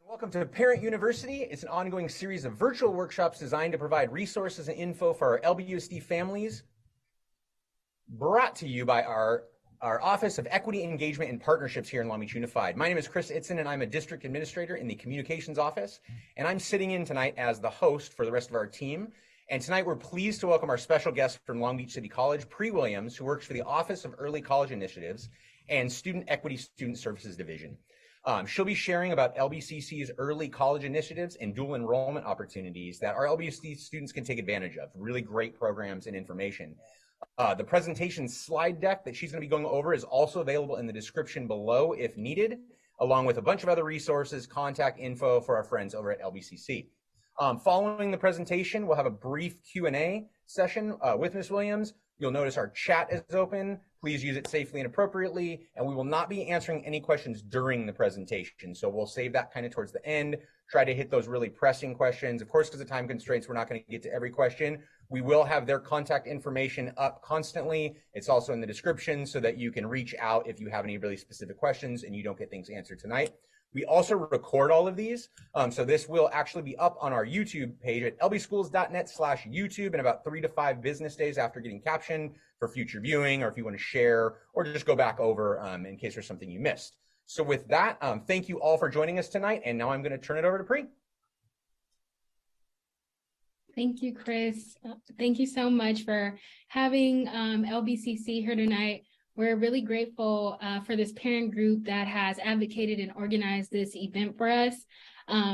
Welcome to Parent University. It's an ongoing series of virtual workshops designed to provide resources and info for our LBUSD families, brought to you by our Office of Equity, Engagement, and Partnerships here in Long Beach Unified. My name is Chris Itzen, and I'm a district administrator in the communications office, and I'm sitting in tonight as the host for the rest of our team. And tonight we're pleased to welcome our special guest from Long Beach City College, Pri Williams, who works for the Office of Early College Initiatives and Student Equity Student Services Division. She'll be sharing about LBCC's early college initiatives and dual enrollment opportunities that our LBUSD students can take advantage of. Really great programs and information. The presentation slide deck that she's going to be going over is also available in the description below if needed, along with a bunch of other resources, contact info for our friends over at LBCC. Following the presentation, we'll have a brief Q&A session with Ms. Williams. You'll notice our chat is open. Please use it safely and appropriately, and we will not be answering any questions during the presentation. So we'll save that kind of towards the end, try to hit those really pressing questions. Of course, because of time constraints, we're not going to get to every question. We will have their contact information up constantly. It's also in the description so that you can reach out if you have any really specific questions and you don't get things answered tonight. We also record all of these, so this will actually be up on our YouTube page at lbschools.net/YouTube in about 3 to 5 business days after getting captioned for future viewing, or if you want to share or just go back over in case there's something you missed. So with that, thank you all for joining us tonight, and now I'm going to turn it over to Pri. Thank you, Chris. Thank you so much for having LBCC here tonight. We're really grateful for this parent group that has advocated and organized this event for us.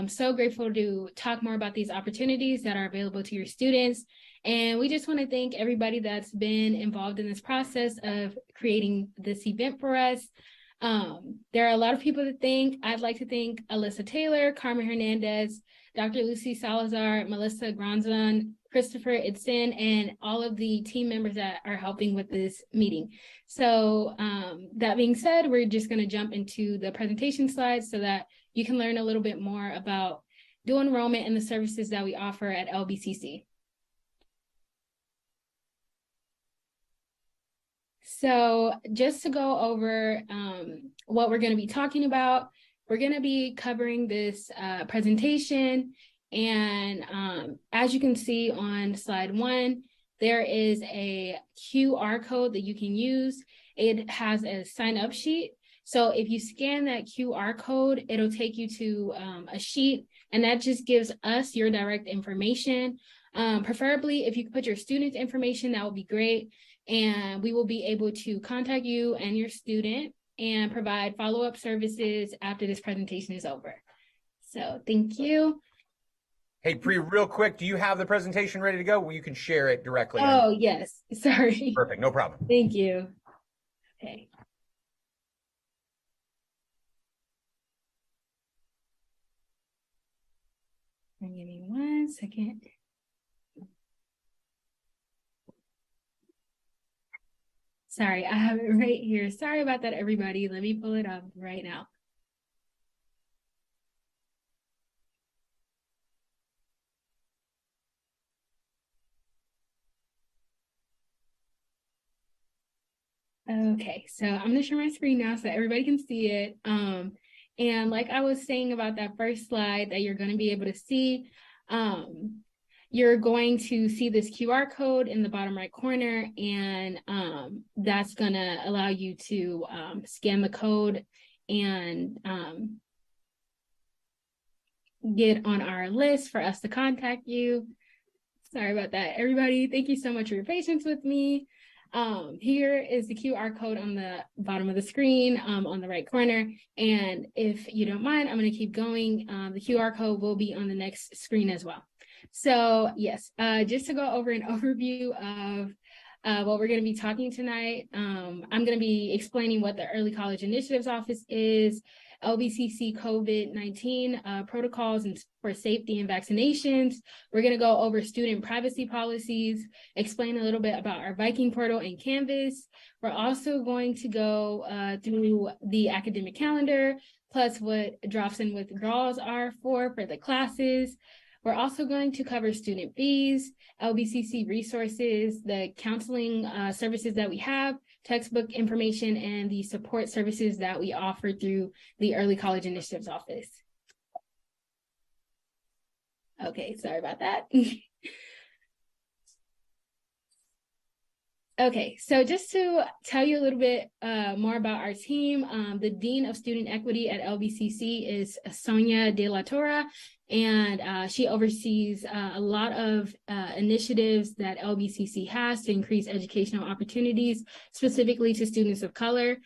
So grateful to talk more about these opportunities that are available to your students. And we just want to thank everybody that's been involved in this process of creating this event for us. There are a lot of people to thank. I'd like to thank Alyssa Taylor, Carmen Hernandez, Dr. Lucy Salazar, Melissa Granzon, Christopher Itzen, and all of the team members that are helping with this meeting. So that being said, we're just going to jump into the presentation slides so that you can learn a little bit more about dual enrollment and the services that we offer at LBCC. So just to go over what we're going to be talking about, we're going to be covering this presentation. And as you can see on slide 1, there is a QR code that you can use. It has a sign up sheet. So if you scan that QR code, it'll take you to a sheet, and that just gives us your direct information. Preferably, if you could put your student's information, that would be great. And we will be able to contact you and your student and provide follow-up services after this presentation is over. So thank you. Hey, Pri, real quick, do you have the presentation ready to go? Well, you can share it directly. Oh, yes. Sorry. Perfect. No problem. Thank you. Okay. Give me 1 second. Sorry, I have it right here. Sorry about that, everybody. Let me pull it up right now. Okay, so I'm going to share my screen now so that everybody can see it. And like I was saying about that first slide that you're going to be able to see, you're going to see this QR code in the bottom right corner, and that's going to allow you to scan the code and get on our list for us to contact you. Sorry about that, everybody. Thank you so much for your patience with me. Here is the QR code on the bottom of the screen on the right corner. And if you don't mind, I'm going to keep going. The QR code will be on the next screen as well. So yes, just to go over an overview of what we're going to be talking tonight, I'm going to be explaining what the Early College Initiatives Office is, LBCC COVID-19 protocols and for safety and vaccinations. We're going to go over student privacy policies, explain a little bit about our Viking portal and Canvas. We're also going to go through the academic calendar, plus what drops and withdrawals are for the classes. We're also going to cover student fees, LBCC resources, the counseling services that we have, textbook information, and the support services that we offer through the Early College Initiatives Office. Okay, sorry about that. Okay, so just to tell you a little bit more about our team, the Dean of Student Equity at LBCC is Sonia De La Torre, and she oversees a lot of initiatives that LBCC has to increase educational opportunities, specifically to students of color.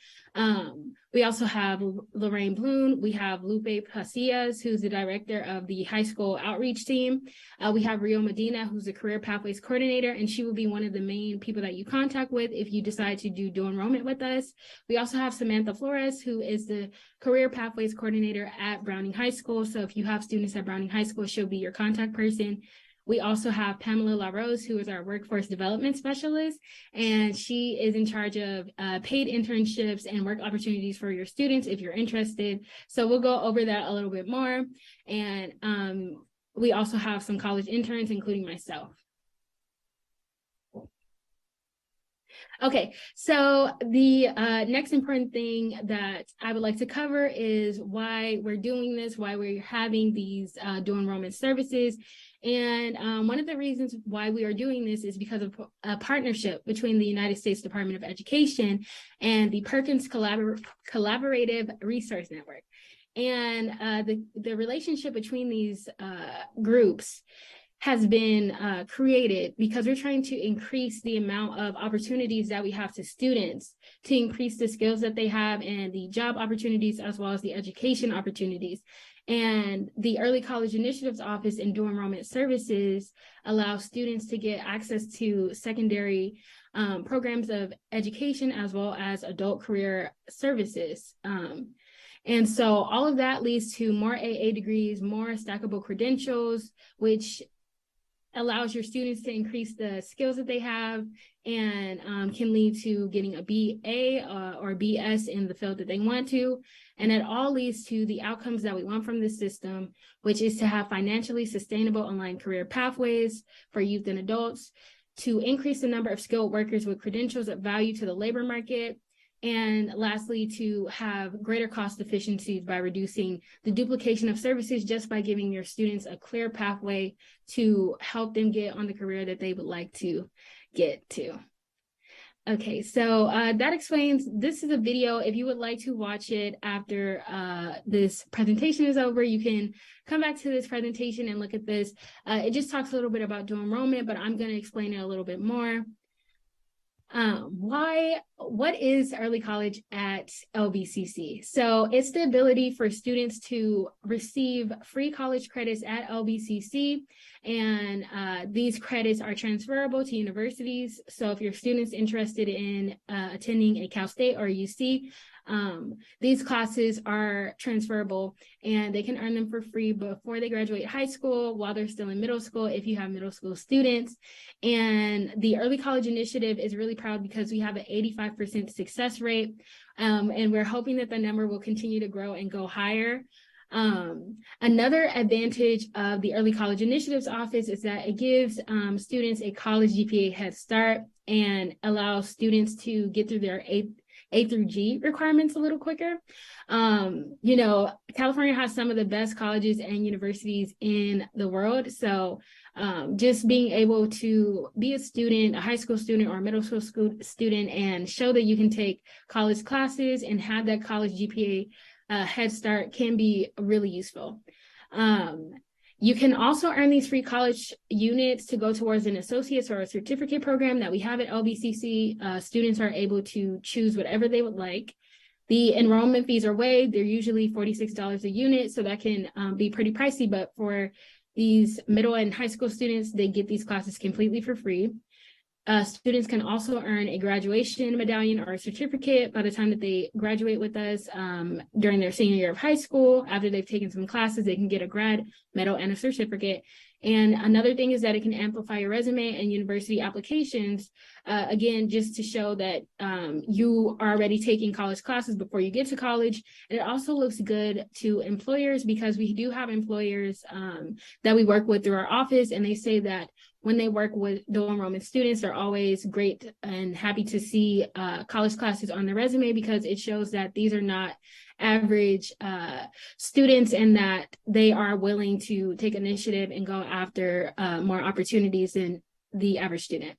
We also have Lorraine Bloom. We have Lupe Pasillas, who's the director of the high school outreach team. We have Rio Medina, who's the career pathways coordinator, and she will be one of the main people that you contact with if you decide to do dual enrollment with us. We also have Samantha Flores, who is the career pathways coordinator at Browning High School. So if you have students at Browning High School, she'll be your contact person. We also have Pamela LaRose, who is our workforce development specialist, and she is in charge of paid internships and work opportunities for your students if you're interested. So we'll go over that a little bit more. And we also have some college interns, including myself. Okay, so the next important thing that I would like to cover is why we're doing this, why we're having these dual enrollment services. And one of the reasons why we are doing this is because of a partnership between the United States Department of Education and the Perkins Collaborative Resource Network. And the relationship between these groups has been created because we're trying to increase the amount of opportunities that we have to students, to increase the skills that they have and the job opportunities as well as the education opportunities. And the Early College Initiatives Office and Dual Enrollment Services allow students to get access to secondary programs of education as well as adult career services. And so all of that leads to more AA degrees, more stackable credentials, which allows your students to increase the skills that they have and can lead to getting a BA or BS in the field that they want to. And it all leads to the outcomes that we want from this system, which is to have financially sustainable online career pathways for youth and adults, to increase the number of skilled workers with credentials of value to the labor market, and lastly, to have greater cost efficiencies by reducing the duplication of services just by giving your students a clear pathway to help them get on the career that they would like to get to. Okay, so that explains, this is a video. If you would like to watch it after this presentation is over, you can come back to this presentation and look at this. It just talks a little bit about dual enrollment, but I'm going to explain it a little bit more. What is early college at LBCC? So it's the ability for students to receive free college credits at LBCC, and these credits are transferable to universities. So if your student's interested in attending a Cal State or a UC, these classes are transferable and they can earn them for free before they graduate high school, while they're still in middle school, if you have middle school students. And the Early College Initiative is really proud because we have an 85% success rate, and we're hoping that the number will continue to grow and go higher. Another advantage of the Early College Initiatives Office is that it gives students a college GPA head start and allows students to get through their A through G requirements a little quicker. You know, California has some of the best colleges and universities in the world. So just being able to be a student, a high school student or a middle school student, and show that you can take college classes and have that college GPA head start can be really useful. You can also earn these free college units to go towards an associate's or a certificate program that we have at LBCC. Students are able to choose whatever they would like. The enrollment fees are waived. They're usually $46 a unit, so that can be pretty pricey, but for these middle and high school students, they get these classes completely for free. Students can also earn a graduation medallion or a certificate by the time that they graduate with us during their senior year of high school. After they've taken some classes, they can get a grad medal and a certificate. And another thing is that it can amplify your resume and university applications, again, just to show that you are already taking college classes before you get to college. And it also looks good to employers because we do have employers that we work with through our office, and they say that when they work with dual enrollment students, they're always great and happy to see college classes on their resume because it shows that these are not average students, and that they are willing to take initiative and go after more opportunities than the average student.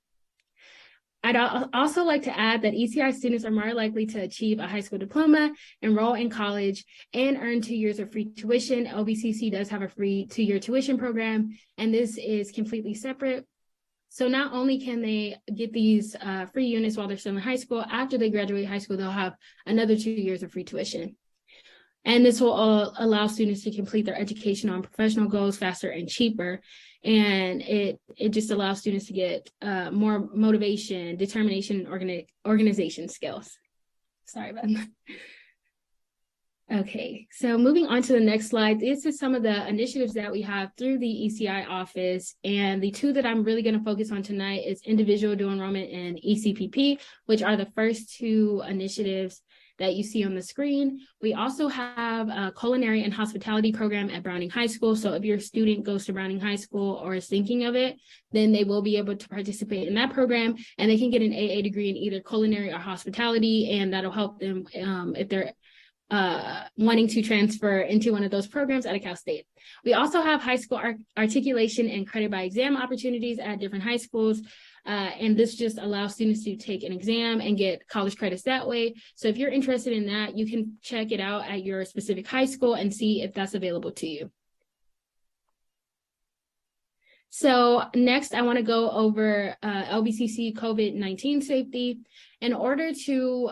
I'd also like to add that ECI students are more likely to achieve a high school diploma, enroll in college, and earn 2 years of free tuition. LBCC does have a free 2-year tuition program, and this is completely separate. So not only can they get these free units while they're still in high school, after they graduate high school, they'll have another 2 years of free tuition. And this will allow students to complete their education on professional goals faster and cheaper. And it just allows students to get more motivation, determination, and organization skills. Sorry about that. Okay, so moving on to the next slide, this is some of the initiatives that we have through the ECI office. And the two that I'm really going to focus on tonight is individual dual enrollment and ECPP, which are the first two initiatives that you see on the screen. We also have a culinary and hospitality program at Browning High School. So if your student goes to Browning High School or is thinking of it, then they will be able to participate in that program, and they can get an AA degree in either culinary or hospitality, and that'll help them if they're wanting to transfer into one of those programs at a Cal State. We also have high school articulation and credit by exam opportunities at different high schools. And this just allows students to take an exam and get college credits that way. So if you're interested in that, you can check it out at your specific high school and see if that's available to you. So next, I want to go over LBCC COVID-19 safety. In order to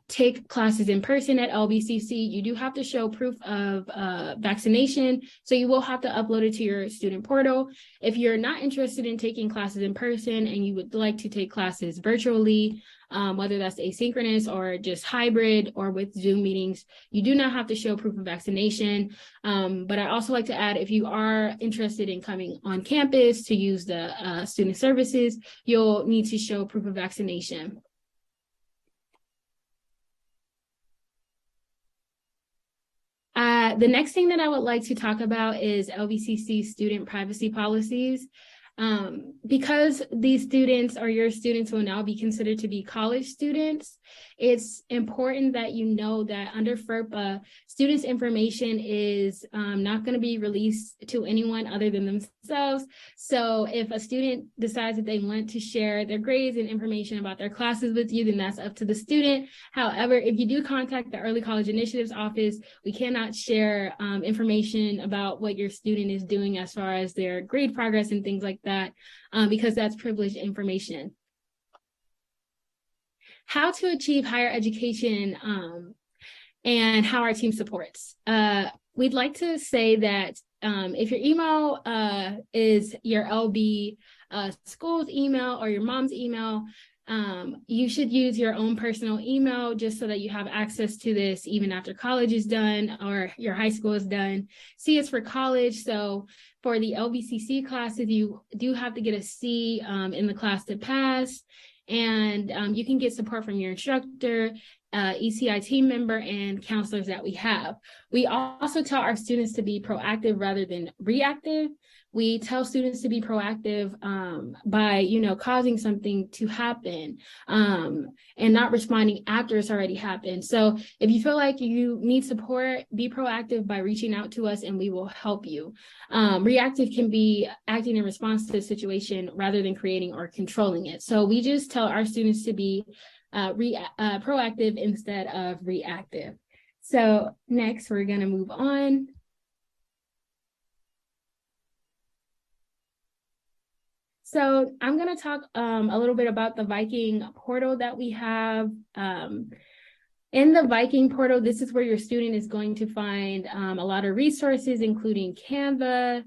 take classes in person at LBCC, you do have to show proof of vaccination. So you will have to upload it to your student portal. If you're not interested in taking classes in person and you would like to take classes virtually, whether that's asynchronous or just hybrid or with Zoom meetings, you do not have to show proof of vaccination. But I also like to add, if you are interested in coming on campus to use the student services, you'll need to show proof of vaccination. The next thing that I would like to talk about is LBCC student privacy policies. Because these students or your students will now be considered to be college students, it's important that you know that under FERPA, students' information is not going to be released to anyone other than themselves. So if a student decides that they want to share their grades and information about their classes with you, then that's up to the student. However, if you do contact the Early College Initiatives Office, we cannot share information about what your student is doing as far as their grade progress and things like that, because that's privileged information. How to achieve higher education and how our team supports. We'd like to say that if your email is your LB school's email or your mom's email, you should use your own personal email just so that you have access to this even after college is done or your high school is done. C is for college. So for the LBCC classes, you do have to get a C in the class to pass. And you can get support from your instructor, ECI team member, and counselors that we have. We also tell our students to be proactive rather than reactive. We tell students to be proactive by, causing something to happen and not responding after it's already happened. So if you feel like you need support, be proactive by reaching out to us and we will help you. Reactive can be acting in response to a situation rather than creating or controlling it. So we just tell our students to be proactive instead of reactive. So next, we're going to move on. So I'm going to talk a little bit about the Viking portal that we have. In the Viking portal, this is where your student is going to find a lot of resources, including Canva,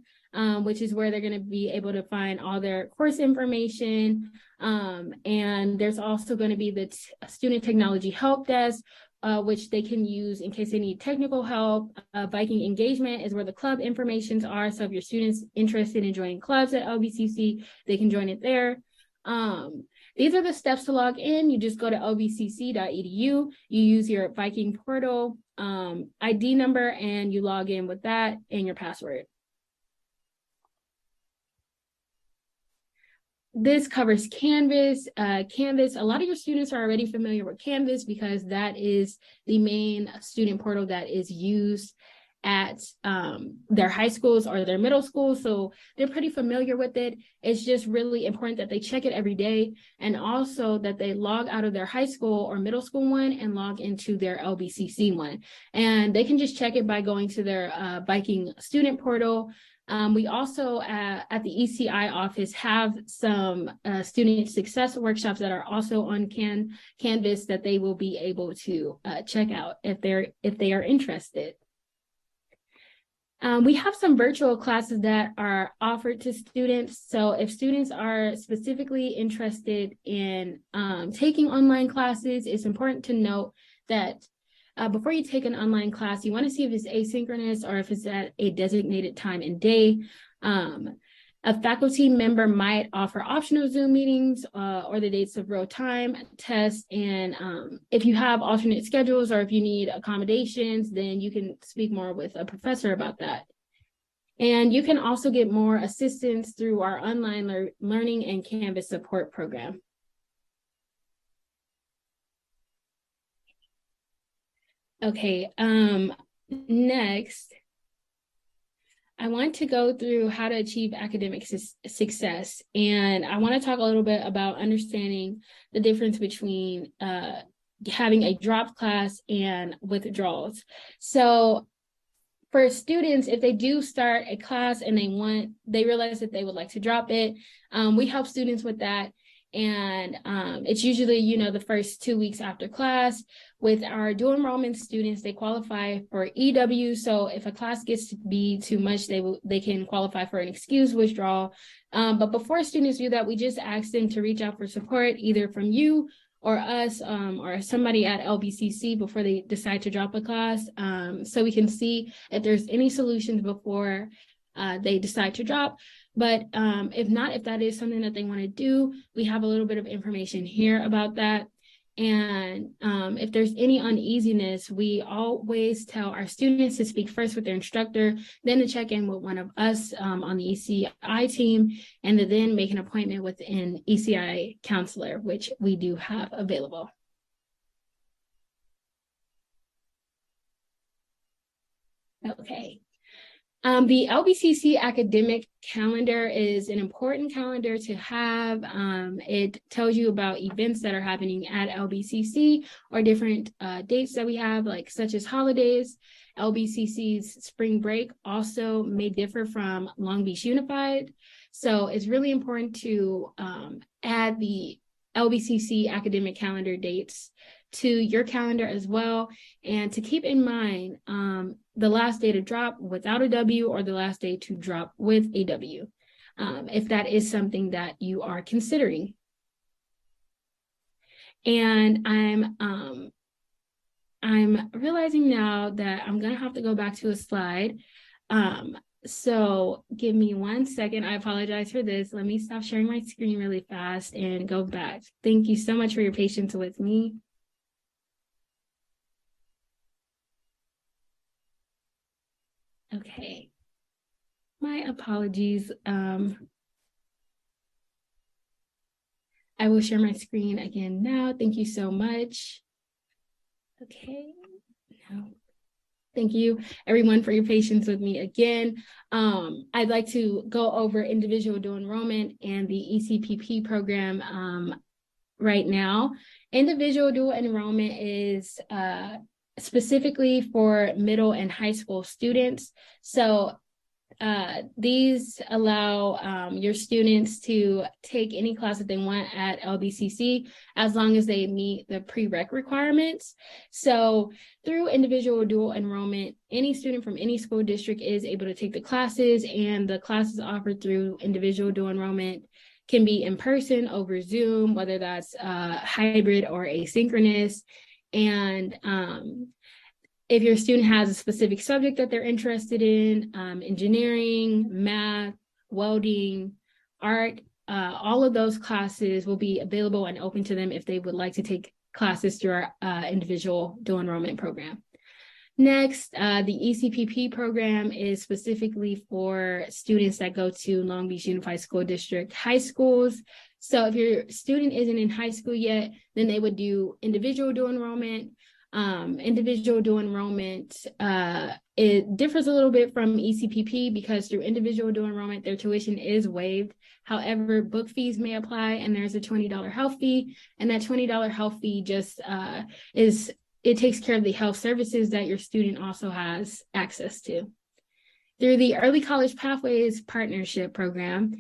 which is where they're going to be able to find all their course information. And there's also going to be the Student Technology Help Desk, which they can use in case they need technical help. Viking Engagement is where the club informations are. So if your student's interested in joining clubs at LBCC, they can join it there. These are the steps to log in. You just go to lbcc.edu. You use your Viking portal ID number and you log in with that and your password. this covers Canvas. Canvas, a lot of your students are already familiar with Canvas because that is the main student portal that is used at their high schools or their middle schools. So they're pretty familiar with it. It's just really important that they check it every day, and also that they log out of their high school or middle school one and log into their LBCC one. And they can just check it by going to their Viking student portal. We also at the ECI office have some student success workshops that are also on Canvas that they will be able to check out if they are interested. We have some virtual classes that are offered to students. So if students are specifically interested in taking online classes, it's important to note that before you take an online class, you want to see if it's asynchronous or if it's at a designated time and day. A faculty member might offer optional Zoom meetings or the dates of real time tests. And if you have alternate schedules or if you need accommodations, then you can speak more with a professor about that. And you can also get more assistance through our online learning and Canvas support program. Okay, next, I want to go through how to achieve academic success. And I want to talk a little bit about understanding the difference between having a dropped class and withdrawals. So for students, if they do start a class and they realize that they would like to drop it, we help students with that. And it's usually, the first 2 weeks after class. With our dual enrollment students, they qualify for EW. So if a class gets to be too much, they can qualify for an excused withdrawal. But before students do that, we just ask them to reach out for support, either from you or us or somebody at LBCC before they decide to drop a class, so we can see if there's any solutions before they decide to drop. But if not, if that is something that they want to do, we have a little bit of information here about that. And if there's any uneasiness, we always tell our students to speak first with their instructor, then to check in with one of us on the ECI team, and to then make an appointment with an ECI counselor, which we do have available. Okay. The LBCC academic calendar is an important calendar to have. It tells you about events that are happening at LBCC or different dates that we have, such as holidays. LBCC's spring break also may differ from Long Beach Unified. So it's really important to add the LBCC academic calendar dates to your calendar as well, and to keep in mind the last day to drop without a W or the last day to drop with a W, if that is something that you are considering. And I'm realizing now that I'm gonna have to go back to a slide. So give me 1 second. I apologize for this. Let me stop sharing my screen really fast and go back. Thank you so much for your patience with me. Okay, my apologies. I will share my screen again now. Thank you so much. Okay, no. Thank you everyone for your patience with me again. I'd like to go over individual dual enrollment and the ECPP program right now. Individual dual enrollment is specifically for middle and high school students. So these allow your students to take any class that they want at LBCC as long as they meet the prereq requirements. So through individual dual enrollment, any student from any school district is able to take the classes, and the classes offered through individual dual enrollment can be in person, over Zoom, whether that's hybrid or asynchronous. And if your student has a specific subject that they're interested in, engineering, math, welding, art, all of those classes will be available and open to them if they would like to take classes through our individual dual enrollment program. Next, the ECPP program is specifically for students that go to Long Beach Unified School District high schools. So if your student isn't in high school yet, then they would do individual dual enrollment. Individual dual enrollment, it differs a little bit from ECPP because through individual dual enrollment, their tuition is waived. However, book fees may apply, and there's a $20 health fee, and that $20 health fee just it takes care of the health services that your student also has access to. Through the Early College Pathways Partnership Program,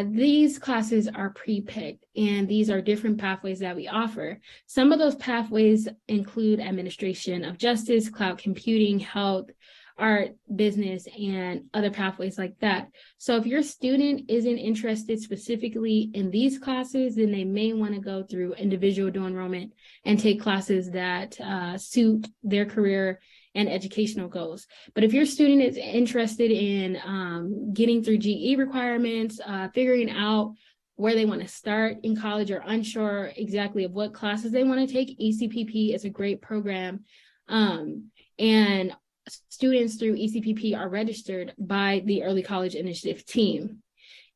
these classes are pre-picked, and these are different pathways that we offer. Some of those pathways include administration of justice, cloud computing, health, art, business, and other pathways like that. So if your student isn't interested specifically in these classes, then they may want to go through individual dual enrollment and take classes that suit their career and educational goals. But if your student is interested in getting through GE requirements, figuring out where they want to start in college or unsure exactly of what classes they want to take, ECPP is a great program. And students through ECPP are registered by the Early College Initiative team.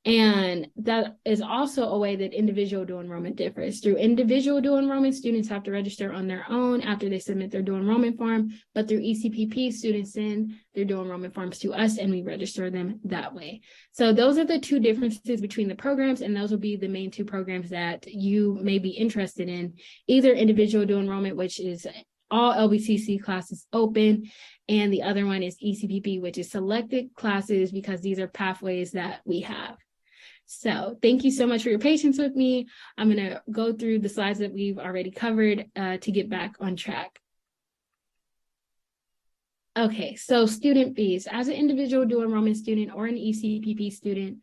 And that is also a way that individual dual enrollment differs. Through individual dual enrollment, students have to register on their own after they submit their dual enrollment form. But through ECPP, students send their dual enrollment forms to us and we register them that way. So those are the two differences between the programs, and those will be the main two programs that you may be interested in. Either individual dual enrollment, which is all LBCC classes open, and the other one is ECPP, which is selected classes because these are pathways that we have. So thank you so much for your patience with me. I'm going to go through the slides that we've already covered to get back on track. Okay, so student fees. As an individual dual enrollment student or an ECPP student,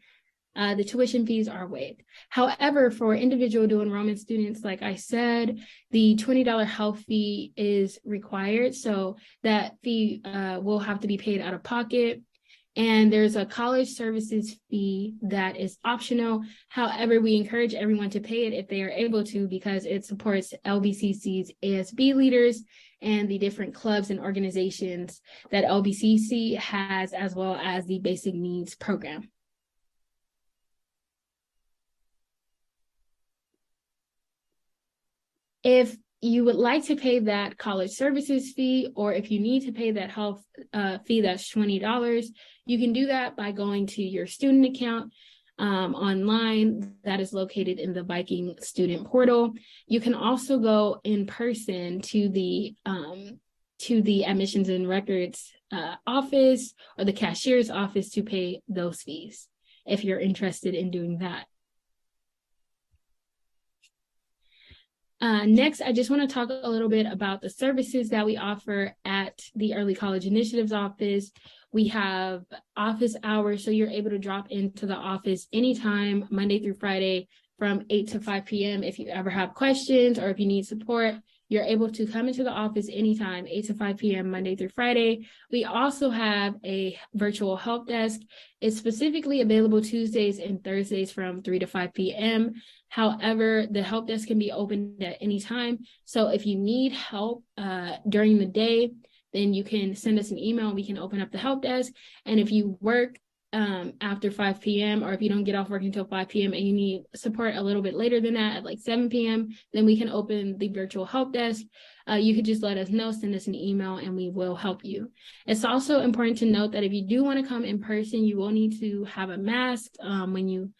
the tuition fees are waived. However, for individual dual enrollment students, like I said, the $20 health fee is required. So that fee will have to be paid out of pocket. And there's a college services fee that is optional. However, we encourage everyone to pay it if they are able to, because it supports LBCC's ASB leaders and the different clubs and organizations that LBCC has, as well as the Basic Needs Program. If you would like to pay that college services fee, or if you need to pay that health fee, that's $20, you can do that by going to your student account online that is located in the Viking student portal. You can also go in person to the admissions and records office or the cashier's office to pay those fees if you're interested in doing that. Next, I just want to talk a little bit about the services that we offer at the Early College Initiatives office. We have office hours, so you're able to drop into the office anytime, Monday through Friday, from 8 to 5 p.m. If you ever have questions or if you need support, you're able to come into the office anytime, 8 to 5 p.m., Monday through Friday. We also have a virtual help desk. It's specifically available Tuesdays and Thursdays from 3 to 5 p.m. However, the help desk can be opened at any time. So if you need help during the day, then you can send us an email and we can open up the help desk. And if you work after 5 p.m. or if you don't get off work until 5 p.m. and you need support a little bit later than that at like 7 p.m., then we can open the virtual help desk. You could just let us know, send us an email, and we will help you. It's also important to note that if you do want to come in person, you will need to have a mask when you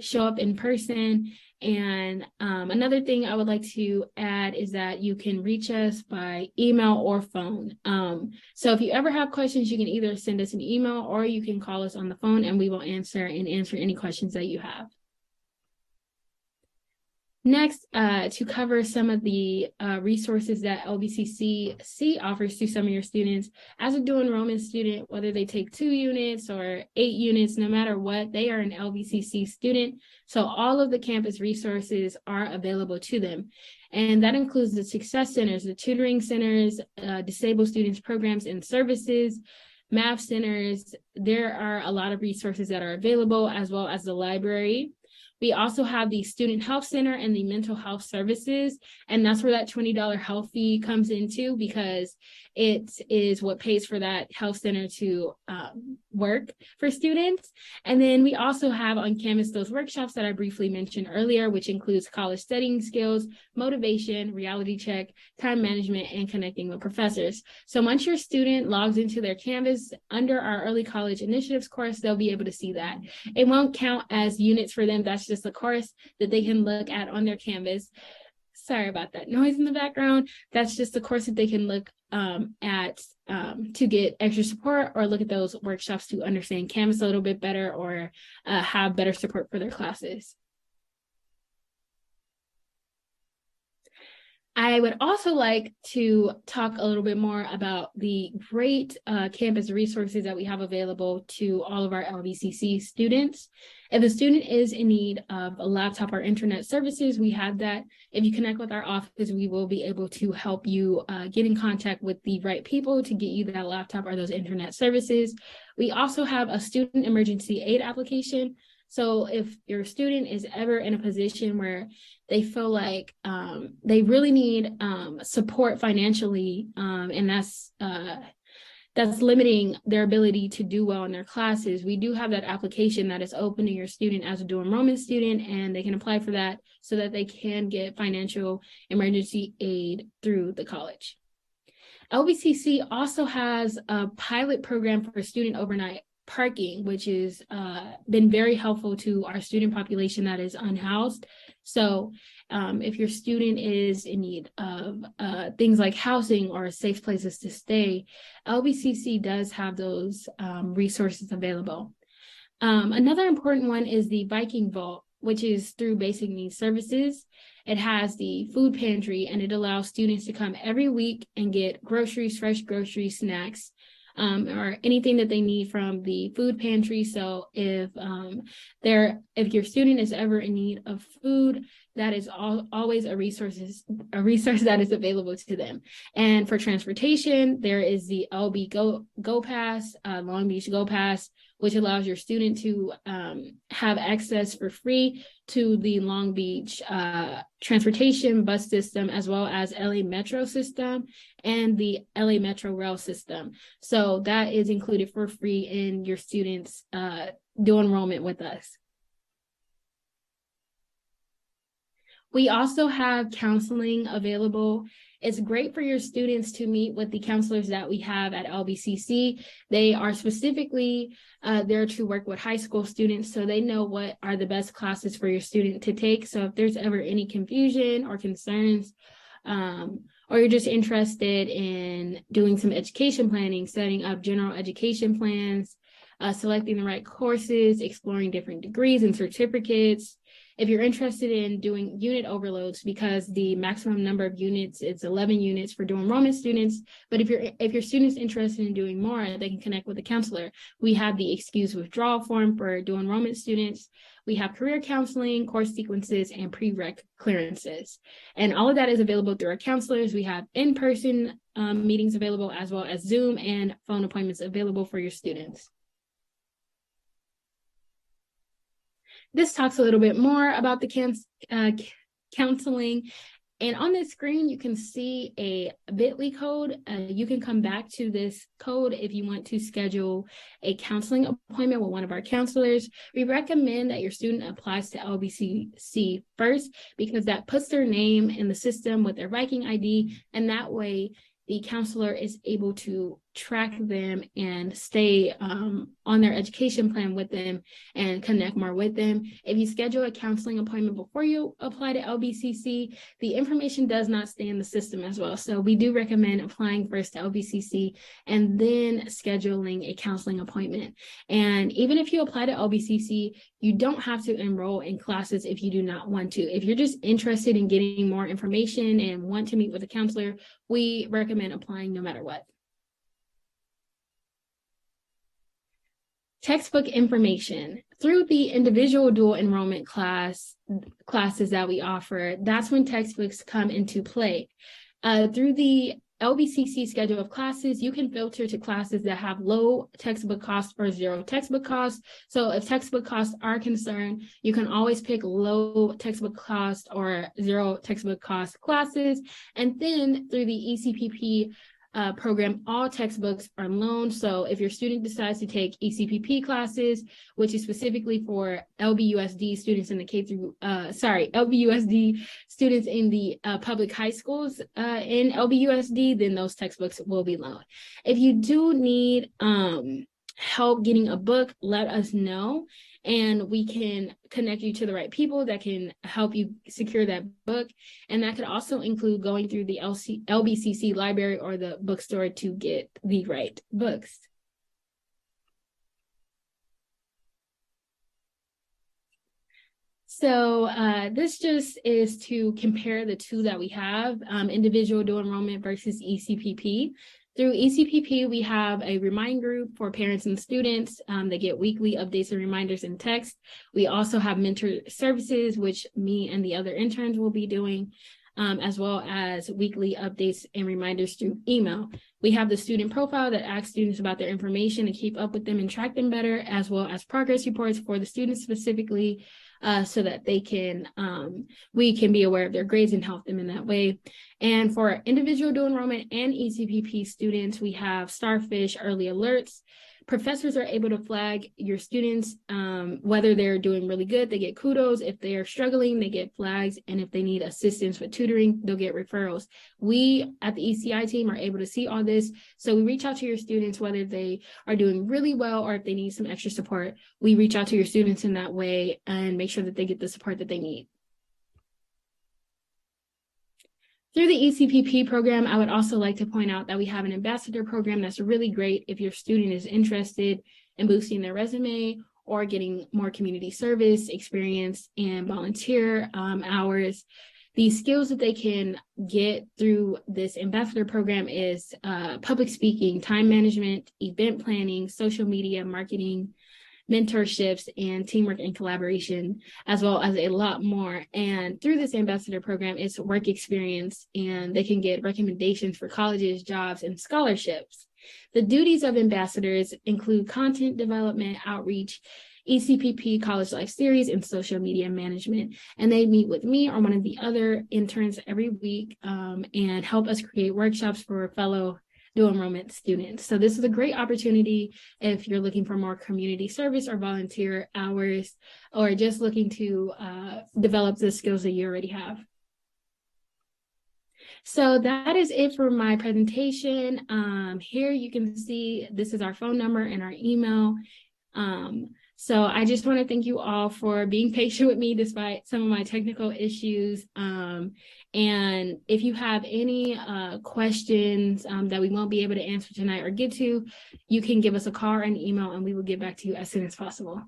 show up in person. And another thing I would like to add is that you can reach us by email or phone. So if you ever have questions, you can either send us an email or you can call us on the phone and we will answer any questions that you have. Next, to cover some of the resources that LBCC offers to some of your students. As a dual enrollment student, whether they take 2 units or 8 units, no matter what, they are an LBCC student. So all of the campus resources are available to them. And that includes the success centers, the tutoring centers, disabled students programs and services, math centers. There are a lot of resources that are available, as well as the library. We also have the Student Health Center and the Mental Health Services, and that's where that $20 health fee comes into, because it is what pays for that health center to work for students. And then we also have on campus those workshops that I briefly mentioned earlier, which includes college studying skills, motivation, reality check, time management, and connecting with professors. So once your student logs into their Canvas under our Early College Initiatives course, they'll be able to see that. It won't count as units for them. That's just a course that they can look at on their Canvas. Sorry about that noise in the background. That's just a course that they can look at to get extra support, or look at those workshops to understand Canvas a little bit better, or have better support for their classes. I would also like to talk a little bit more about the great campus resources that we have available to all of our LBCC students. If a student is in need of a laptop or internet services, we have that. If you connect with our office, we will be able to help you get in contact with the right people to get you that laptop or those internet services. We also have a student emergency aid application. So if your student is ever in a position where they feel like they really need support financially, and that's limiting their ability to do well in their classes, we do have that application that is open to your student as a dual enrollment student, and they can apply for that so that they can get financial emergency aid through the college. LBCC also has a pilot program for student overnight parking, which has been very helpful to our student population that is unhoused. So if your student is in need of things like housing or safe places to stay, LBCC does have those resources available. Another important one is the Viking Vault, which is through Basic Needs Services. It has the food pantry, and it allows students to come every week and get groceries, fresh groceries, snacks, or anything that they need from the food pantry. So if your student is ever in need of food, that is always a resource that is available to them. And for transportation, there is the LB Go Pass, Long Beach Go Pass, which allows your student to have access for free to the Long Beach transportation bus system, as well as LA Metro system and the LA Metro rail system. So that is included for free in your students' dual enrollment with us. We also have counseling available. It's great for your students to meet with the counselors that we have at LBCC. They are specifically there to work with high school students, so they know what are the best classes for your student to take. So if there's ever any confusion or concerns, or you're just interested in doing some education planning, setting up general education plans, selecting the right courses, exploring different degrees and certificates. If you're interested in doing unit overloads, because the maximum number of units is 11 units for dual enrollment students, but if your student's interested in doing more, they can connect with a counselor. We have the excuse withdrawal form for dual enrollment students. We have career counseling, course sequences, and prereq clearances. And all of that is available through our counselors. We have in-person meetings available, as well as Zoom and phone appointments available for your students. This talks a little bit more about the counseling. And on the screen, you can see a bit.ly code. You can come back to this code if you want to schedule a counseling appointment with one of our counselors. We recommend that your student applies to LBCC first, because that puts their name in the system with their Viking ID, and that way the counselor is able to track them and stay on their education plan with them and connect more with them. If you schedule a counseling appointment before you apply to LBCC, the information does not stay in the system as well. So we do recommend applying first to LBCC and then scheduling a counseling appointment. And even if you apply to LBCC, you don't have to enroll in classes if you do not want to. If you're just interested in getting more information and want to meet with a counselor, we recommend applying no matter what. Textbook information. Through the individual dual enrollment classes that we offer, that's when textbooks come into play. Through the LBCC schedule of classes, you can filter to classes that have low textbook costs or zero textbook costs. So if textbook costs are concerned, you can always pick low textbook cost or zero textbook cost classes. And then through the ECPP program, all textbooks are loaned. So if your student decides to take ECPP classes, which is specifically for LBUSD students in the LBUSD students in the public high schools in LBUSD, then those textbooks will be loaned. If you do need help getting a book, let us know, and we can connect you to the right people that can help you secure that book. And that could also include going through the LBCC library or the bookstore to get the right books. So this just is to compare the two that we have, individual dual enrollment versus ECPP. Through ECPP, we have a remind group for parents and students. They get weekly updates and reminders in text. We also have mentor services, which me and the other interns will be doing, as well as weekly updates and reminders through email. We have the student profile that asks students about their information to keep up with them and track them better, as well as progress reports for the students specifically, so that they can, we can be aware of their grades and help them in that way. And for individual dual enrollment and ECPP students, we have Starfish early alerts. Professors are able to flag your students, whether they're doing really good, they get kudos. If they're struggling, they get flags. And if they need assistance with tutoring, they'll get referrals. We at the ECI team are able to see all this. So we reach out to your students, whether they are doing really well or if they need some extra support. We reach out to your students in that way and make sure that they get the support that they need. Through the ECPP program, I would also like to point out that we have an ambassador program that's really great if your student is interested in boosting their resume or getting more community service experience and volunteer hours. The skills that they can get through this ambassador program is public speaking, time management, event planning, social media, marketing, mentorships, and teamwork and collaboration, as well as a lot more. And through this ambassador program, it's work experience, and they can get recommendations for colleges, jobs, and scholarships. The duties of ambassadors include content development, outreach, ECPP College Life Series, and social media management. And they meet with me or one of the other interns every week and help us create workshops for fellow dual enrollment students. So this is a great opportunity if you're looking for more community service or volunteer hours, or just looking to develop the skills that you already have. So that is it for my presentation. Here you can see this is our phone number and our email. So I just want to thank you all for being patient with me despite some of my technical issues. And if you have any questions that we won't be able to answer tonight or get to, you can give us a call or an email and we will get back to you as soon as possible.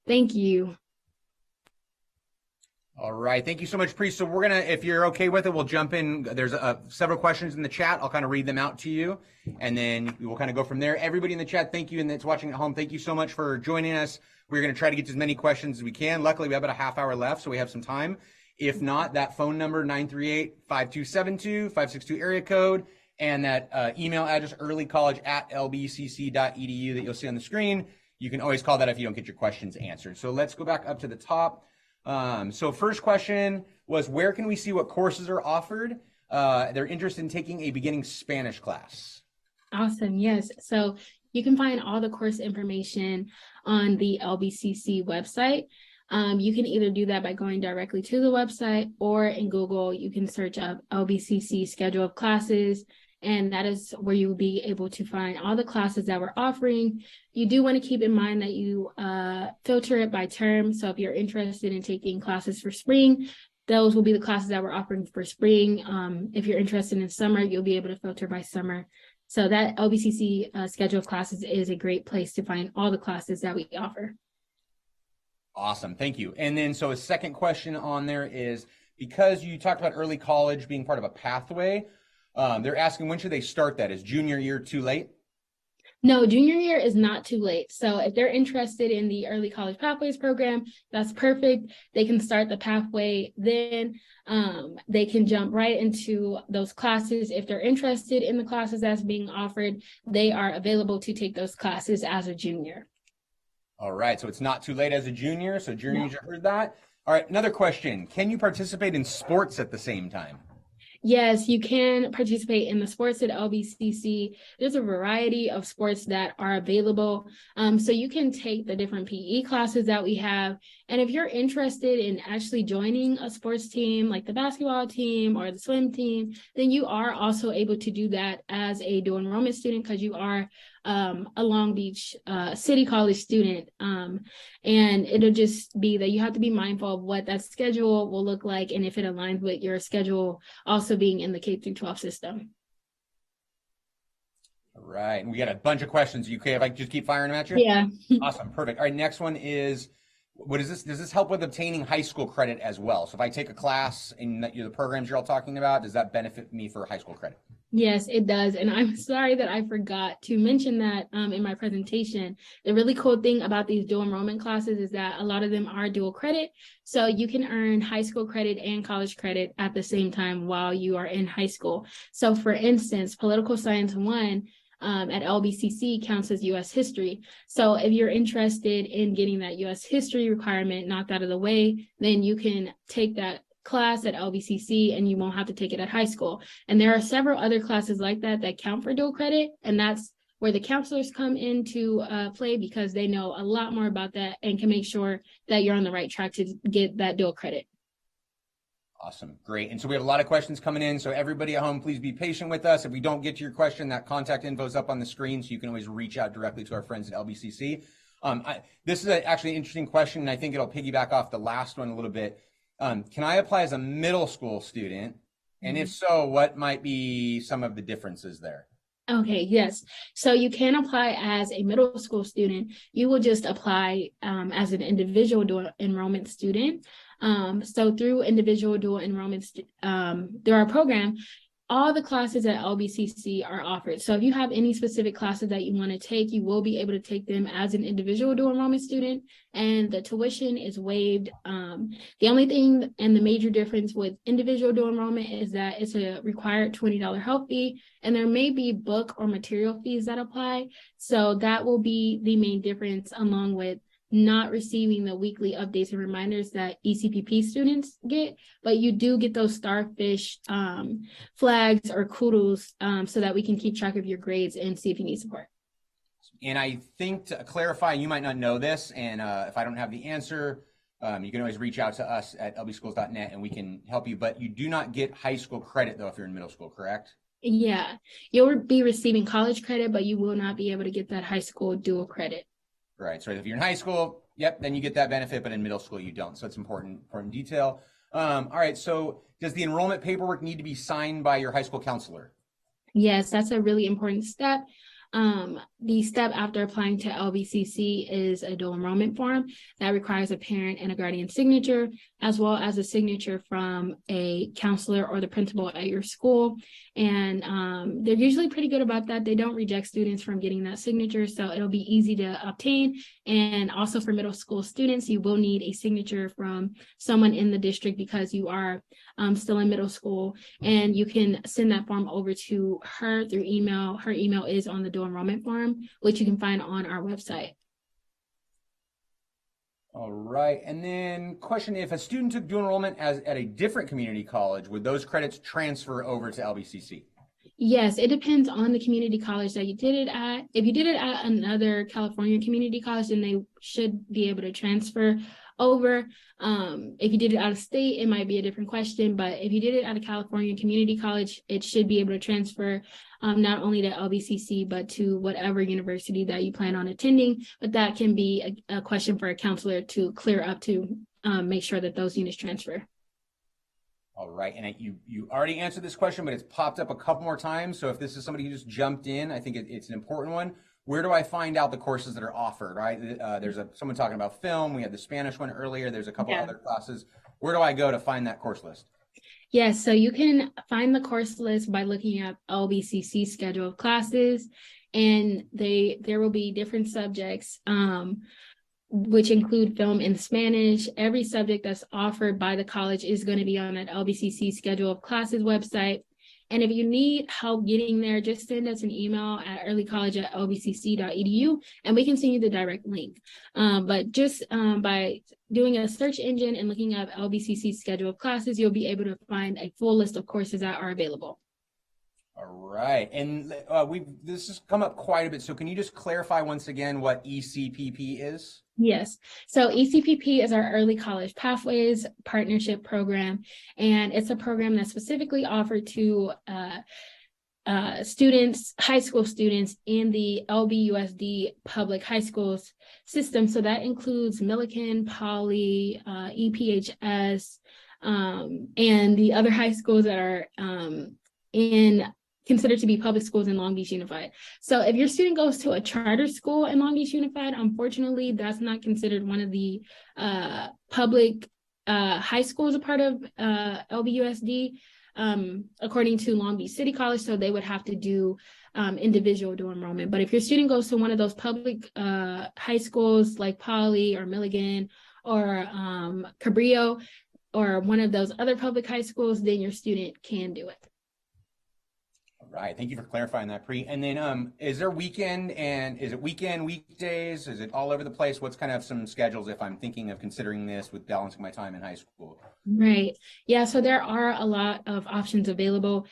Thank you. All right. Thank you so much, Pri. So we're going to, if you're okay with it, we'll jump in. There's several questions in the chat. I'll kind of read them out to you, and then we'll kind of go from there. Everybody in the chat, thank you. And that's watching at home, thank you so much for joining us. We're going to try to get to as many questions as we can. Luckily, we have about a half hour left, so we have some time. If not, that phone number, 938-5272-562 area code, and that email address, earlycollege@lbcc.edu that you'll see on the screen. You can always call that if you don't get your questions answered. So let's go back up to the top. So first question was, where can we see what courses are offered? They're interested in taking a beginning Spanish class. Awesome. Yes. So you can find all the course information on the LBCC website. You can either do that by going directly to the website, or in Google, you can search up LBCC schedule of classes, and that is where you will be able to find all the classes that we're offering. You do want to keep in mind that you filter it by term. So if you're interested in taking classes for spring, those will be the classes that we're offering for spring. If you're interested in summer, you'll be able to filter by summer. So that LBCC schedule of classes is a great place to find all the classes that we offer. Awesome. Thank you. And then, so a second question on there is, because you talked about early college being part of a pathway, they're asking, when should they start that? Is junior year too late? No, junior year is not too late. So if they're interested in the early college pathways program, that's perfect. They can start the pathway then. They can jump right into those classes. If they're interested in the classes that's being offered, they are available to take those classes as a junior. All right, so it's not too late as a junior. So juniors, No. you heard that. All right, another question. Can you participate in sports at the same time? Yes, you can participate in the sports at LBCC. There's a variety of sports that are available. So you can take the different PE classes that we have. And if you're interested in actually joining a sports team, like the basketball team or the swim team, then you are also able to do that as a dual enrollment student because you are a Long Beach City College student. And it'll just be that you have to be mindful of what that schedule will look like and if it aligns with your schedule also being in the K through 12 system. All right, and we got a bunch of questions. You okay if I just keep firing them at you? Yeah. Awesome, perfect. All right, next one is, what is this? Does this help with obtaining high school credit as well? So if I take a class in the programs you're all talking about, does that benefit me for high school credit? Yes, it does. And I'm sorry that I forgot to mention that in my presentation. The really cool thing about these dual enrollment classes is that a lot of them are dual credit. So you can earn high school credit and college credit at the same time while you are in high school. So for instance, Political Science 1 at LBCC counts as U.S. history. So if you're interested in getting that U.S. history requirement knocked out of the way, then you can take that class at LBCC and you won't have to take it at high school. And there are several other classes like that that count for dual credit. And that's where the counselors come into play because they know a lot more about that and can make sure that you're on the right track to get that dual credit. Awesome, great. And so we have a lot of questions coming in. So everybody at home, please be patient with us. If we don't get to your question, that contact info is up on the screen, so you can always reach out directly to our friends at LBCC. This is actually an interesting question, and I think it'll piggyback off the last one a little bit. Can I apply as a middle school student? And if so, what might be some of the differences there? Okay, yes. So you can apply as a middle school student. You will just apply as an individual dual enrollment student. So through individual dual enrollment, through our program, all the classes at LBCC are offered. So if you have any specific classes that you want to take, you will be able to take them as an individual dual enrollment student, and the tuition is waived. The only thing and the major difference with individual dual enrollment is that it's a required $20 help fee, and there may be book or material fees that apply. So that will be the main difference, along with not receiving the weekly updates and reminders that ECPP students get, but you do get those starfish flags or kudos so that we can keep track of your grades and see if you need support. And I think to clarify, you might not know this, and if I don't have the answer, you can always reach out to us at lbschools.net and we can help you, but you do not get high school credit though if you're in middle school, correct? Yeah, you'll be receiving college credit, but you will not be able to get that high school dual credit. Right. So if you're in high school, yep, then you get that benefit, but in middle school you don't. So it's important detail. All right. So does the enrollment paperwork need to be signed by your high school counselor? Yes, that's a really important step. The step after applying to LBCC is a dual enrollment form that requires a parent and a guardian signature, as well as a signature from a counselor or the principal at your school. And they're usually pretty good about that. They don't reject students from getting that signature, so it'll be easy to obtain. And also for middle school students, you will need a signature from someone in the district because you are still in middle school, and you can send that form over to her through email. Her email is on the dual enrollment form, which you can find on our website. All right. And then question, if a student took dual enrollment at a different community college, would those credits transfer over to LBCC? Yes, it depends on the community college that you did it at. If you did it at another California community college, then they should be able to transfer over. If you did it out of state, it might be a different question, but if you did it at a California community college, it should be able to transfer not only to LBCC, but to whatever university that you plan on attending. But that can be a question for a counselor to clear up to make sure that those units transfer. All right. And you already answered this question, but it's popped up a couple more times. So if this is somebody who just jumped in, I think it's an important one. Where do I find out the courses that are offered, right? There's someone talking about film. We had the Spanish one earlier. There's a couple other classes. Where do I go to find that course list? Yes, so you can find the course list by looking at LBCC schedule of classes. and there will be different subjects, which include film and Spanish. Every subject that's offered by the college is going to be on that LBCC schedule of classes website. And if you need help getting there, just send us an email at earlycollege@lbcc.edu, and we can send you the direct link. But just by doing a search engine and looking up LBCC's schedule of classes, you'll be able to find a full list of courses that are available. All right. And this has come up quite a bit. So can you just clarify once again what ECPP is? Yes. So ECPP is our Early College Pathways Partnership Program, and it's a program that's specifically offered to students, high school students in the LBUSD public high schools system. So that includes Millikan, Poly, EPHS, and the other high schools that are considered to be public schools in Long Beach Unified. So if your student goes to a charter school in Long Beach Unified, unfortunately, that's not considered one of the public high schools a part of LBUSD, according to Long Beach City College. So they would have to do individual dual enrollment. But if your student goes to one of those public high schools like Poly or Milligan or Cabrillo or one of those other public high schools, then your student can do it. Right. Thank you for clarifying that, Pri. And then is there weekend, and is it weekend, weekdays? Is it all over the place? What's kind of some schedules if I'm thinking of considering this with balancing my time in high school? Right. Yeah. So there are a lot of options available.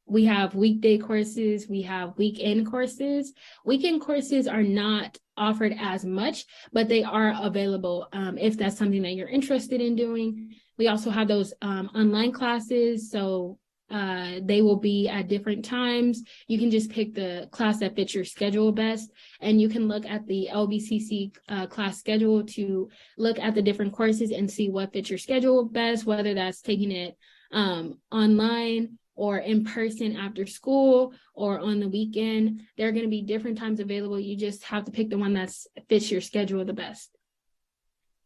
We have weekday courses, we have weekend courses. Weekend courses are not offered as much, but they are available if that's something that you're interested in doing. We also have those online classes. So they will be at different times. You can just pick the class that fits your schedule best, and you can look at the LBCC class schedule to look at the different courses and see what fits your schedule best, whether that's taking it online or in person after school or on the weekend. There are going to be different times available. You just have to pick the one that fits your schedule the best.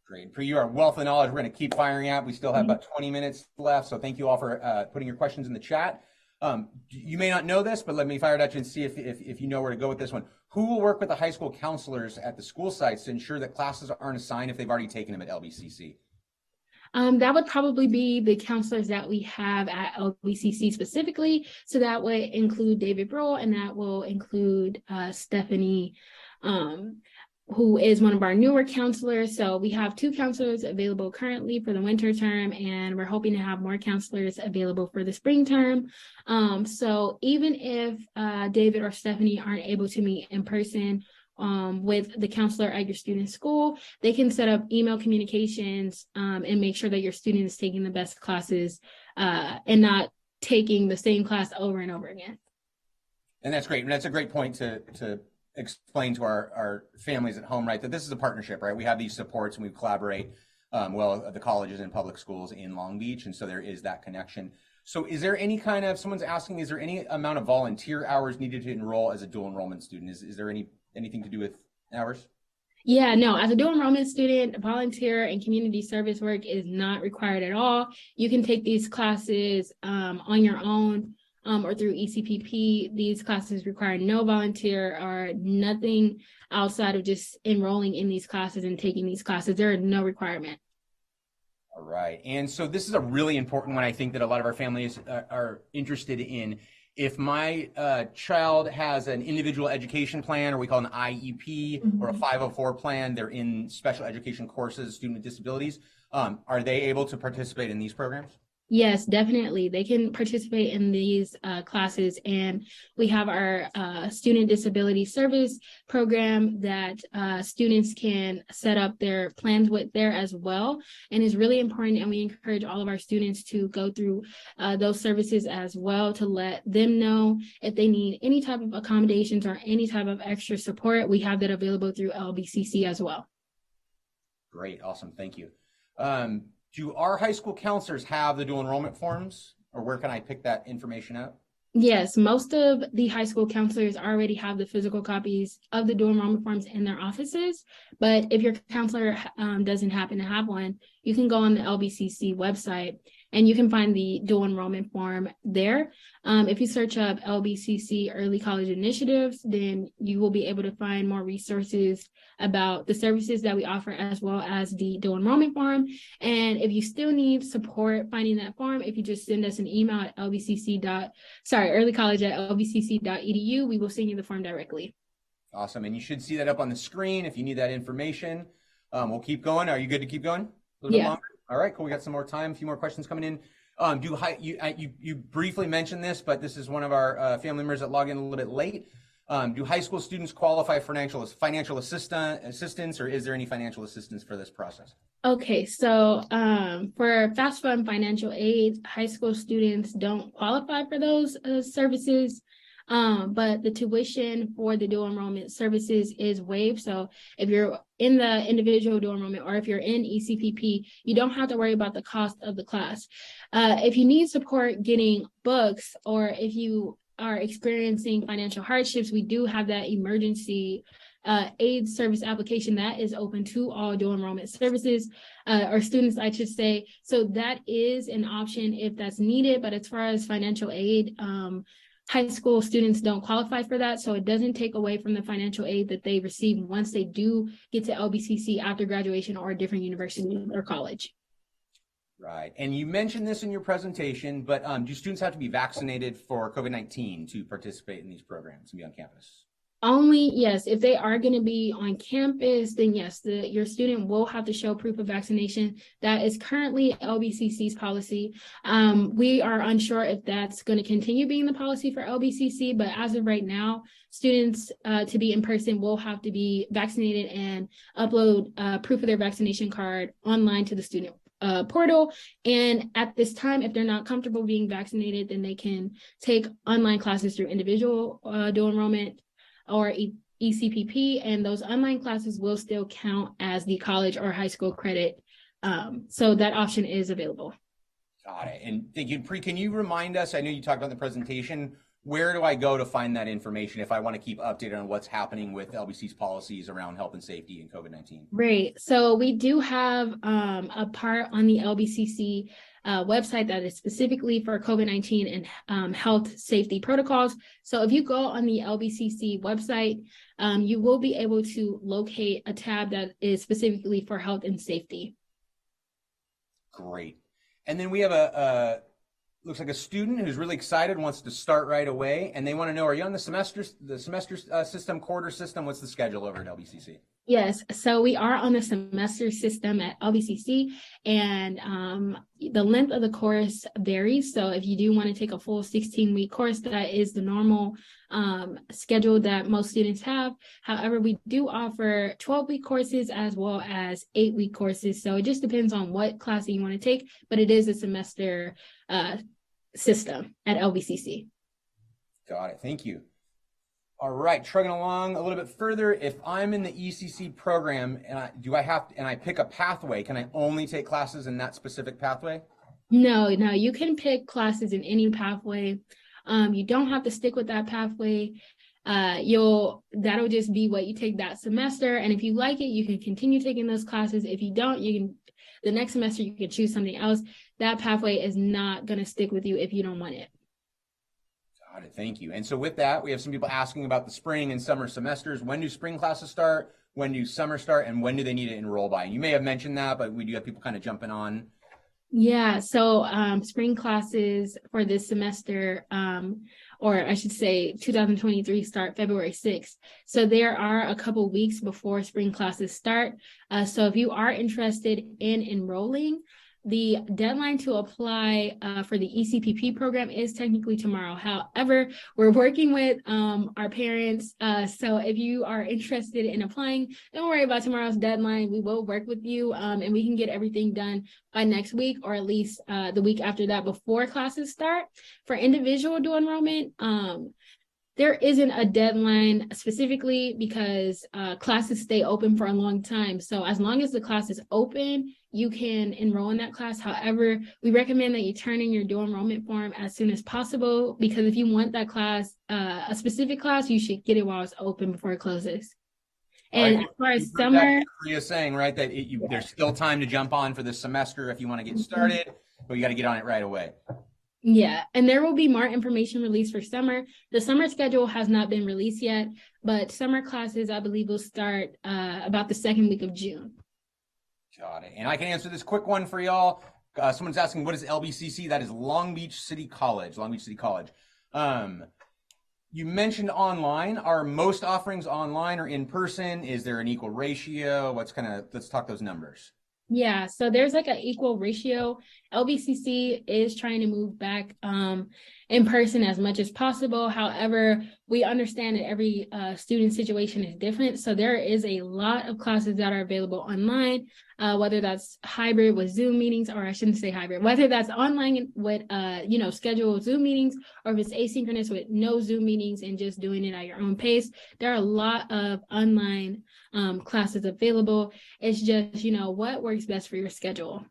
Great. For you, our wealth of knowledge, we're going to keep firing out. We still have about 20 minutes left, so thank you all for putting your questions in the chat. You may not know this, but let me fire it at you and see if you know where to go with this one. Who will work with the high school counselors at the school sites to ensure that classes aren't assigned if they've already taken them at LBCC? That would probably be the counselors that we have at LBCC specifically. So that would include David Brohl, and that will include Stephanie, who is one of our newer counselors. So we have 2 counselors available currently for the winter term, and we're hoping to have more counselors available for the spring term. So even if David or Stephanie aren't able to meet in person with the counselor at your student's school, they can set up email communications and make sure that your student is taking the best classes and not taking the same class over and over again. And that's great. And that's a great point to explain to our families at home, right, that this is a partnership, right? We have these supports and we collaborate the colleges and public schools in Long Beach, and so there is that connection. So is there any kind of, someone's asking, is there any amount of volunteer hours needed to enroll as a dual enrollment student? Is there anything to do with hours? Yeah, no, as a dual enrollment student, volunteer and community service work is not required at all. You can take these classes on your own or through ECPP. These classes require no volunteer or nothing outside of just enrolling in these classes and taking these classes. There are no requirement. All right. And so this is a really important one, I think, that a lot of our families are interested in. If my child has an individual education plan, or we call an IEP, or a 504 plan, they're in special education courses, student with disabilities, are they able to participate in these programs? Yes, definitely. They can participate in these classes, and we have our student disability service program that students can set up their plans with there as well, and is really important. And we encourage all of our students to go through those services as well, to let them know if they need any type of accommodations or any type of extra support. We have that available through LBCC as well. Great. Awesome. Thank you. Do our high school counselors have the dual enrollment forms, or where can I pick that information up? Yes, most of the high school counselors already have the physical copies of the dual enrollment forms in their offices. But if your counselor doesn't happen to have one, you can go on the LBCC website and you can find the dual enrollment form there. If you search up LBCC Early College Initiatives, then you will be able to find more resources about the services that we offer, as well as the dual enrollment form. And if you still need support finding that form, if you just send us an email at earlycollege@lbcc.edu, we will send you the form directly. Awesome. And you should see that up on the screen if you need that information. We'll keep going. Are you good to keep going? A little bit longer? All right, cool. We got some more time, a few more questions coming in. You briefly mentioned this, but this is one of our family members that logged in a little bit late. Do high school students qualify for financial assistance, or is there any financial assistance for this process? Okay, so for FAFSA financial aid, high school students don't qualify for those services. But the tuition for the dual enrollment services is waived. So if you're in the individual dual enrollment, or if you're in ECPP, you don't have to worry about the cost of the class. If you need support getting books, or if you are experiencing financial hardships, we do have that emergency aid service application that is open to all dual enrollment services, or students, I should say. So that is an option if that's needed. But as far as financial aid, high school students don't qualify for that, so it doesn't take away from the financial aid that they receive once they do get to LBCC after graduation or a different university or college. Right. And you mentioned this in your presentation, but do students have to be vaccinated for COVID-19 to participate in these programs and be on campus? Only, yes, if they are going to be on campus, then yes, your student will have to show proof of vaccination. That is currently LBCC's policy. We are unsure if that's going to continue being the policy for LBCC, but as of right now, students to be in person will have to be vaccinated and upload proof of their vaccination card online to the student portal. And at this time, if they're not comfortable being vaccinated, then they can take online classes through individual dual enrollment or ECPP, and those online classes will still count as the college or high school credit. So that option is available. Got it. And thank you. Pri, can you remind us, I know you talked about in the presentation, where do I go to find that information if I want to keep updated on what's happening with LBC's policies around health and safety and COVID-19? Right. So we do have a part on the LBCC website that is specifically for COVID-19 and health safety protocols. So if you go on the LBCC website, you will be able to locate a tab that is specifically for health and safety. Great. And then we have looks like a student who's really excited, wants to start right away, and they want to know, are you on the semester system, quarter system? What's the schedule over at LBCC? Yes, so we are on the semester system at LBCC, and the length of the course varies. So if you do want to take a full 16-week course, that is the normal schedule that most students have. However, we do offer 12-week courses as well as 8-week courses. So it just depends on what class you want to take, but it is a semester system at LBCC. Got it. Thank you. All right, trucking along a little bit further. If I'm in the ECC program and I pick a pathway, can I only take classes in that specific pathway? No, you can pick classes in any pathway. You don't have to stick with that pathway. That'll just be what you take that semester. And if you like it, you can continue taking those classes. If you don't, the next semester you can choose something else. That pathway is not going to stick with you if you don't want it. Got it. Thank you. And so with that, we have some people asking about the spring and summer semesters. When do spring classes start? When do summer start? And when do they need to enroll by? And you may have mentioned that, but we do have people kind of jumping on. Yeah, so spring classes for this semester, or I should say 2023, start February 6th. So there are a couple weeks before spring classes start. So if you are interested in enrolling, the deadline to apply for the ECPP program is technically tomorrow. However, we're working with our parents. So if you are interested in applying, don't worry about tomorrow's deadline. We will work with you and we can get everything done by next week, or at least the week after that before classes start. For individual dual enrollment, there isn't a deadline specifically because classes stay open for a long time. So as long as the class is open, you can enroll in that class. However, we recommend that you turn in your dual enrollment form as soon as possible, because if you want that class, a specific class, you should get it while it's open before it closes. And as far as summer, you're saying, right, that there's still time to jump on for this semester if you want to get started. but you got to get on it right away. Yeah, and there will be more information released for summer. The summer schedule has not been released yet, but summer classes, I believe, will start about the second week of June. Got it. And I can answer this quick one for y'all. Someone's asking, what is LBCC? That is Long Beach City College. Long Beach City College. You mentioned online. Are most offerings online or in person? Is there an equal ratio? Let's talk those numbers. Yeah, so there's like an equal ratio. LBCC is trying to move back in person as much as possible. However, we understand that every student situation is different. So there is a lot of classes that are available online, whether that's hybrid with Zoom meetings, or I shouldn't say hybrid, whether that's online with, scheduled Zoom meetings, or if it's asynchronous with no Zoom meetings and just doing it at your own pace. There are a lot of online classes available. It's just, what works best for your schedule.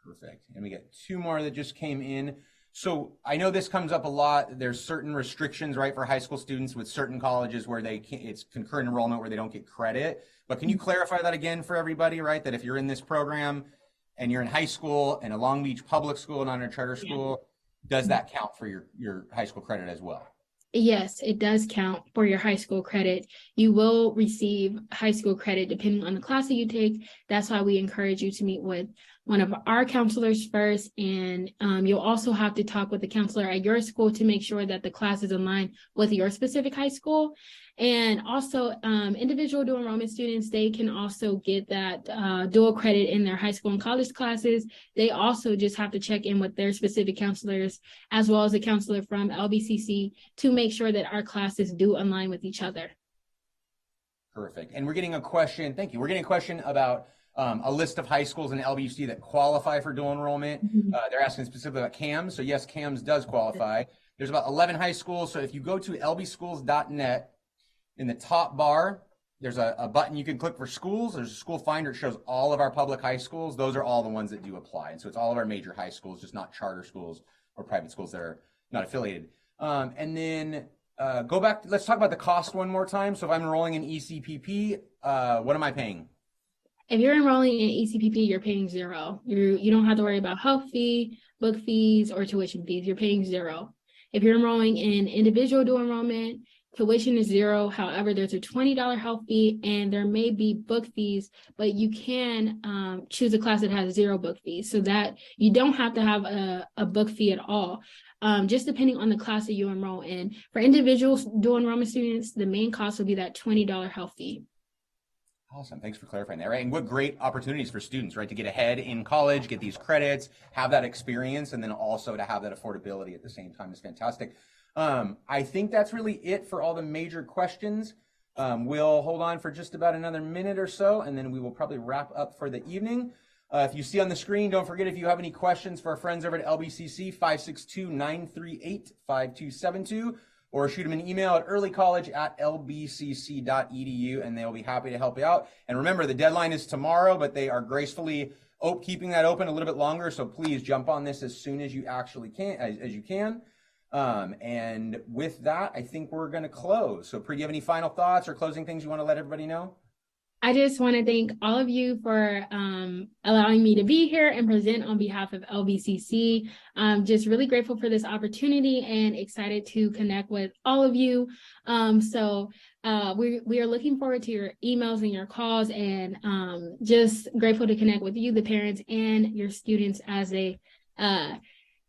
Perfect. And we got two more that just came in. So I know this comes up a lot. There's certain restrictions, right, for high school students with certain colleges where it's concurrent enrollment where they don't get credit. But can you clarify that again for everybody, right? That if you're in this program and you're in high school and a Long Beach public school, not in a charter school, does that count for your high school credit as well? Yes, it does count for your high school credit. You will receive high school credit depending on the class that you take. That's why we encourage you to meet with one of our counselors first. And you'll also have to talk with the counselor at your school to make sure that the class is aligned with your specific high school. And also individual dual enrollment students, they can also get that dual credit in their high school and college classes. They also just have to check in with their specific counselors, as well as a counselor from LBCC, to make sure that our classes do align with each other. Perfect. And we're getting a question. Thank you. We're getting a question about a list of high schools in LBUSD that qualify for dual enrollment. They're asking specifically about CAMS. So yes, CAMS does qualify. There's about 11 high schools. So if you go to lbschools.net, in the top bar, there's a button you can click for schools. There's a school finder. It shows all of our public high schools. Those are all the ones that do apply. And so it's all of our major high schools, just not charter schools or private schools that are not affiliated. And then go back. Let's talk about the cost one more time. So if I'm enrolling in ECPP, what am I paying? If you're enrolling in ECPP, you're paying $0. You don't have to worry about health fee, book fees, or tuition fees. You're paying $0. If you're enrolling in individual dual enrollment, tuition is $0. However, there's a $20 health fee, and there may be book fees, but you can choose a class that has 0 book fees, so that you don't have to have a book fee at all, just depending on the class that you enroll in. For individual dual enrollment students, the main cost will be that $20 health fee. Awesome. Thanks for clarifying that, right? And what great opportunities for students, right, to get ahead in college, get these credits, have that experience, and then also to have that affordability at the same time is fantastic. I think that's really it for all the major questions. We'll hold on for just about another minute or so, and then we will probably wrap up for the evening. If you see on the screen, don't forget, if you have any questions for our friends over at LBCC, 562-938-5272, or shoot them an email at earlycollege@lbcc.edu, and they'll be happy to help you out. And remember, the deadline is tomorrow, but they are gracefully keeping that open a little bit longer, so please jump on this as soon as you actually can, as you can. And with that, I think we're going to close. So, Pri, do you have any final thoughts or closing things you want to let everybody know? I just want to thank all of you for allowing me to be here and present on behalf of LBCC. Just really grateful for this opportunity and excited to connect with all of you. So we are looking forward to your emails and your calls, and just grateful to connect with you, the parents, and your students as they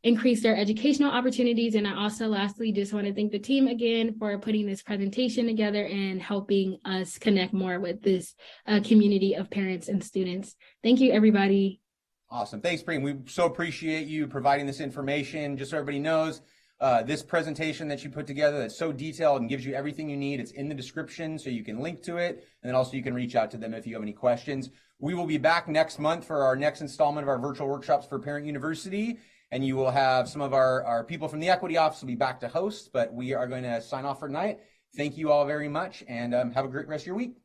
increase their educational opportunities. And I also lastly just want to thank the team again for putting this presentation together and helping us connect more with this community of parents and students. Thank you, everybody. Awesome. Thanks, Pri. We so appreciate you providing this information. Just so everybody knows, this presentation that you put together that's so detailed and gives you everything you need, it's in the description, so you can link to it. And then also you can reach out to them if you have any questions. We will be back next month for our next installment of our virtual workshops for Parent University. And you will have some of our people from the Equity Office will be back to host, but we are going to sign off for tonight. Thank you all very much, and have a great rest of your week.